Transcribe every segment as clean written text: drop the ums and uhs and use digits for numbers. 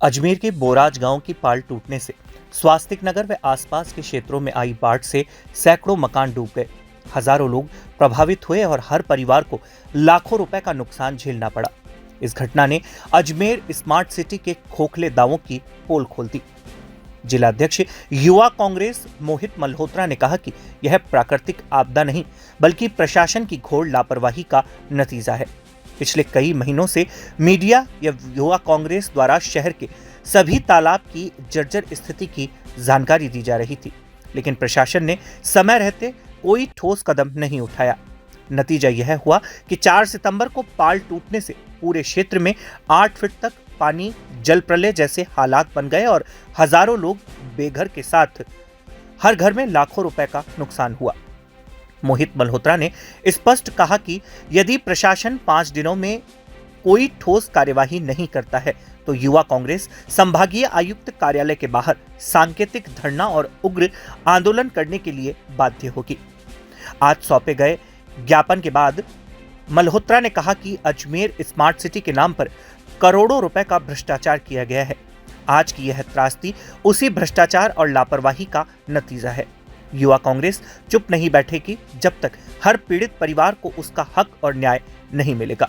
अजमेर के बोराज गांव की पाल टूटने से स्वास्तिक नगर व आसपास के क्षेत्रों में आई बाढ़ से सैकड़ों मकान डूब गए। हजारों लोग प्रभावित हुए और हर परिवार को लाखों रुपए का नुकसान झेलना पड़ा। इस घटना ने अजमेर स्मार्ट सिटी के खोखले दावों की पोल खोल दी। जिलाध्यक्ष युवा कांग्रेस मोहित मल्होत्रा ने कहा कि यह प्राकृतिक आपदा नहीं बल्कि प्रशासन की घोर लापरवाही का नतीजा है। पिछले कई महीनों से मीडिया या युवा कांग्रेस द्वारा शहर के सभी तालाब की जर्जर स्थिति की जानकारी दी जा रही थी, लेकिन प्रशासन ने समय रहते कोई ठोस कदम नहीं उठाया। नतीजा यह हुआ कि 4 सितंबर को पाल टूटने से पूरे क्षेत्र में 8 फीट तक पानी, जल प्रलय जैसे हालात बन गए और हजारों लोग बेघर के साथ हर घर में लाखों रुपए का नुकसान हुआ। मोहित मल्होत्रा ने स्पष्ट कहा कि यदि प्रशासन 5 दिनों में कोई ठोस कार्यवाही नहीं करता है तो युवा कांग्रेस संभागीय आयुक्त कार्यालय के बाहर सांकेतिक धरना और उग्र आंदोलन करने के लिए बाध्य होगी। आज सौंपे गए ज्ञापन के बाद मल्होत्रा ने कहा कि अजमेर स्मार्ट सिटी के नाम पर करोड़ों रुपए का भ्रष्टाचार किया गया है। आज की यह त्रासदी उसी भ्रष्टाचार और लापरवाही का नतीजा है। युवा कांग्रेस चुप नहीं बैठेगी जब तक हर पीड़ित परिवार को उसका हक और न्याय नहीं मिलेगा।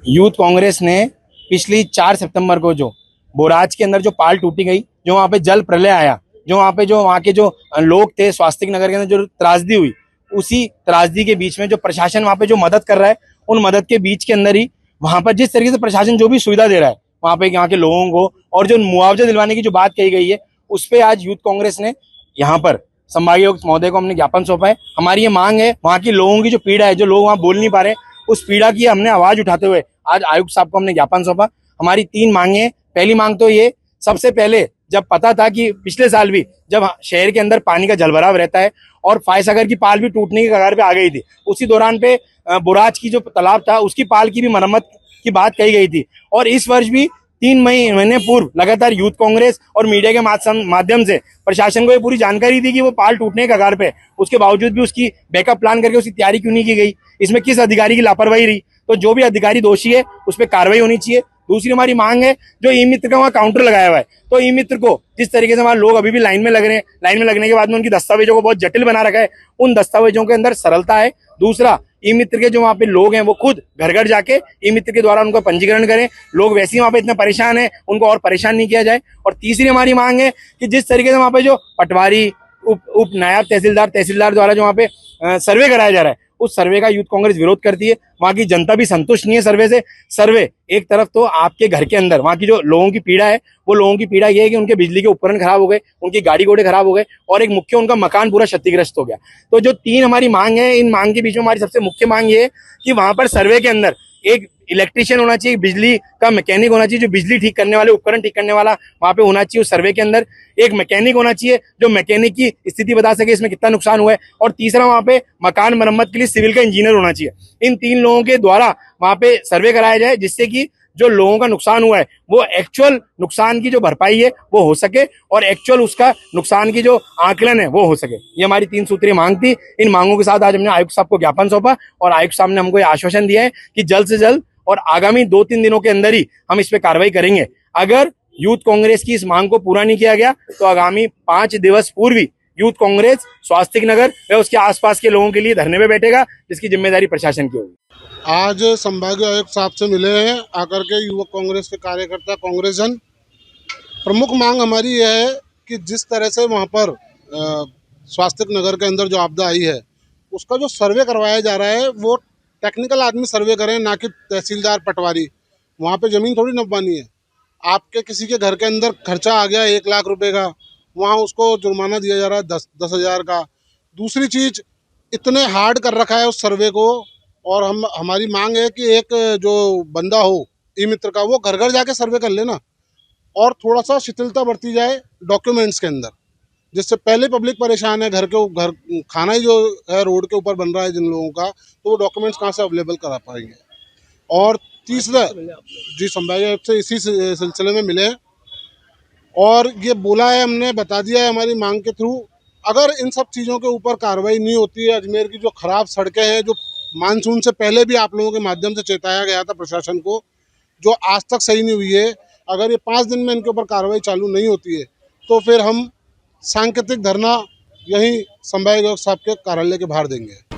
यूथ कांग्रेस ने पिछली 4 सितंबर को जो बोराज के अंदर जो पाल टूटी गई, जो वहाँ पे जल प्रलय आया, जो वहाँ के जो लोग थे, स्वास्तिक नगर के अंदर जो त्रासदी हुई, उसी त्रासदी के बीच में जो प्रशासन वहाँ पे जो मदद कर रहा है, उन मदद के बीच के अंदर ही वहाँ पर जिस तरीके से प्रशासन जो भी सुविधा दे रहा है वहाँ पे यहाँ के लोगों को और जो मुआवजा दिलवाने की जो बात कही गई है, उस पर आज यूथ कांग्रेस ने यहाँ पर संभागीय आयुक्त महोदय को हमने ज्ञापन सौंपा है। हमारी ये मांग है, वहाँ के लोगों की जो पीड़ा है, जो लोग वहाँ बोल नहीं पा रहे, उस पीड़ा की हमने आवाज उठाते हुए आज आयुक्त साहब को हमने ज्ञापन सौंपा। हमारी 3 मांगे हैं। पहली मांग तो ये, सबसे पहले जब पता था कि पिछले साल भी जब शहर के अंदर पानी का जलभराव रहता है और फायसागर की पाल भी टूटने की कगार पे आ गई थी, उसी दौरान पे बुराज की जो तालाब था उसकी पाल की भी मरम्मत की बात कही गई थी। और इस वर्ष भी 3 महीने पूर्व लगातार यूथ कांग्रेस और मीडिया के माध्यम से प्रशासन को ये पूरी जानकारी दी कि वो पाल टूटने के कगार पे, उसके बावजूद भी उसकी बैकअप प्लान करके उसकी तैयारी क्यों नहीं की गई, इसमें किस अधिकारी की लापरवाही रही। तो जो भी अधिकारी दोषी है उस पर कार्रवाई होनी चाहिए। दूसरी हमारी मांग है, जो ई मित्र का वहाँ काउंटर लगाया हुआ है, तो ई मित्र को जिस तरीके से वहाँ लोग अभी भी लाइन में लग रहे हैं, लाइन में लगने के बाद में उनकी दस्तावेजों को बहुत जटिल बना रखा है, उन दस्तावेजों के अंदर सरलता है। दूसरा, ई मित्र के जो वहाँ पे लोग हैं वो खुद घर घर जाके ई मित्र के द्वारा उनका पंजीकरण करें। लोग वैसे ही वहाँ पे इतने परेशान हैं, उनको और परेशान नहीं किया जाए। और तीसरी हमारी मांग है कि जिस तरीके से वहाँ पे जो पटवारी, उप नायब तहसीलदार द्वारा जो वहाँ पे सर्वे कराया जा रहा है, उस सर्वे का यूथ कांग्रेस विरोध करती है। वहाँ की जनता भी संतुष्ट नहीं है सर्वे से। सर्वे एक तरफ तो आपके घर के अंदर वहाँ की जो लोगों की पीड़ा है, वो लोगों की पीड़ा ये है कि उनके बिजली के उपकरण खराब हो गए, उनकी गाड़ी घोड़े खराब हो गए और एक मुख्य उनका मकान पूरा क्षतिग्रस्त हो गया। तो जो 3 हमारी मांग है, इन मांग के बीच में हमारी सबसे मुख्य मांग ये है कि वहां पर सर्वे के अंदर एक इलेक्ट्रिशियन होना चाहिए, बिजली का मैकेनिक होना चाहिए, जो बिजली ठीक करने वाले, उपकरण ठीक करने वाला वहां पे होना चाहिए। उस सर्वे के अंदर एक मैकेनिक होना चाहिए जो मैकेनिक की स्थिति बता सके, इसमें कितना नुकसान हुआ है। और तीसरा, वहां पे मकान मरम्मत के लिए सिविल का इंजीनियर होना चाहिए। इन 3 लोगों के द्वारा वहां पे सर्वे कराया जाए, जिससे कि जो लोगों का नुकसान हुआ है वो एक्चुअल नुकसान की जो भरपाई है वो हो सके और एक्चुअल उसका नुकसान की जो आकलन है वो हो सके। ये हमारी 3 सूत्रीय मांग थी। इन मांगों के साथ आज हमने आयुक्त साहब को ज्ञापन सौंपा और आयुक्त साहब ने हमको ये आश्वासन दिया है कि जल्द से जल्द और आगामी 2-3 दिनों के अंदर ही हम इस पे कार्रवाई करेंगे। अगर यूथ कांग्रेस की इस मांग को पूरा नहीं किया गया तो आगामी 5 दिवस पूर्व यूथ कांग्रेस स्वास्तिक नगर व उसके आसपास के लोगों के लिए धरने में बैठेगा, जिसकी जिम्मेदारी प्रशासन की होगी। आज संभागीय आयुक्त साहब से मिले हैं आकर के युवक कांग्रेस के कार्यकर्ता, कांग्रेसजन। प्रमुख मांग हमारी यह है कि जिस तरह से वहाँ पर स्वास्तिक नगर के अंदर जो आपदा आई है, उसका जो सर्वे करवाया जा रहा है वो टेक्निकल आदमी सर्वे करें, ना कि तहसीलदार, पटवारी। वहाँ पे ज़मीन थोड़ी नपवानी है। आपके किसी के घर के अंदर खर्चा आ गया 1 लाख रुपए का, वहाँ उसको जुर्माना दिया जा रहा है 10,000 का। दूसरी चीज़, इतने हार्ड कर रखा है उस सर्वे को। और हमारी मांग है कि एक जो बंदा हो ई मित्र का, वो घर घर जाके सर्वे कर लेना और थोड़ा सा शिथिलता बरती जाए डॉक्यूमेंट्स के अंदर, जिससे पहले पब्लिक परेशान है। घर खाना ही जो है रोड के ऊपर बन रहा है जिन लोगों का, तो वो डॉक्यूमेंट्स कहाँ से अवेलेबल करा पाएंगे। और तीसरा, जी संभागीय आयुक्त से इसी सिलसिले में मिले और ये बोला है, हमने बता दिया है हमारी मांग के थ्रू, अगर इन सब चीज़ों के ऊपर कार्रवाई नहीं होती है, अजमेर की जो खराब सड़कें हैं, जो मानसून से पहले भी आप लोगों के माध्यम से चेताया गया था प्रशासन को, जो आज तक सही नहीं हुई है, अगर ये 5 दिन में इनके ऊपर कार्रवाई चालू नहीं होती है तो फिर हम सांकेतिक धरना यहीं संभाग आयुक्त साहब के कार्यालय के बाहर देंगे।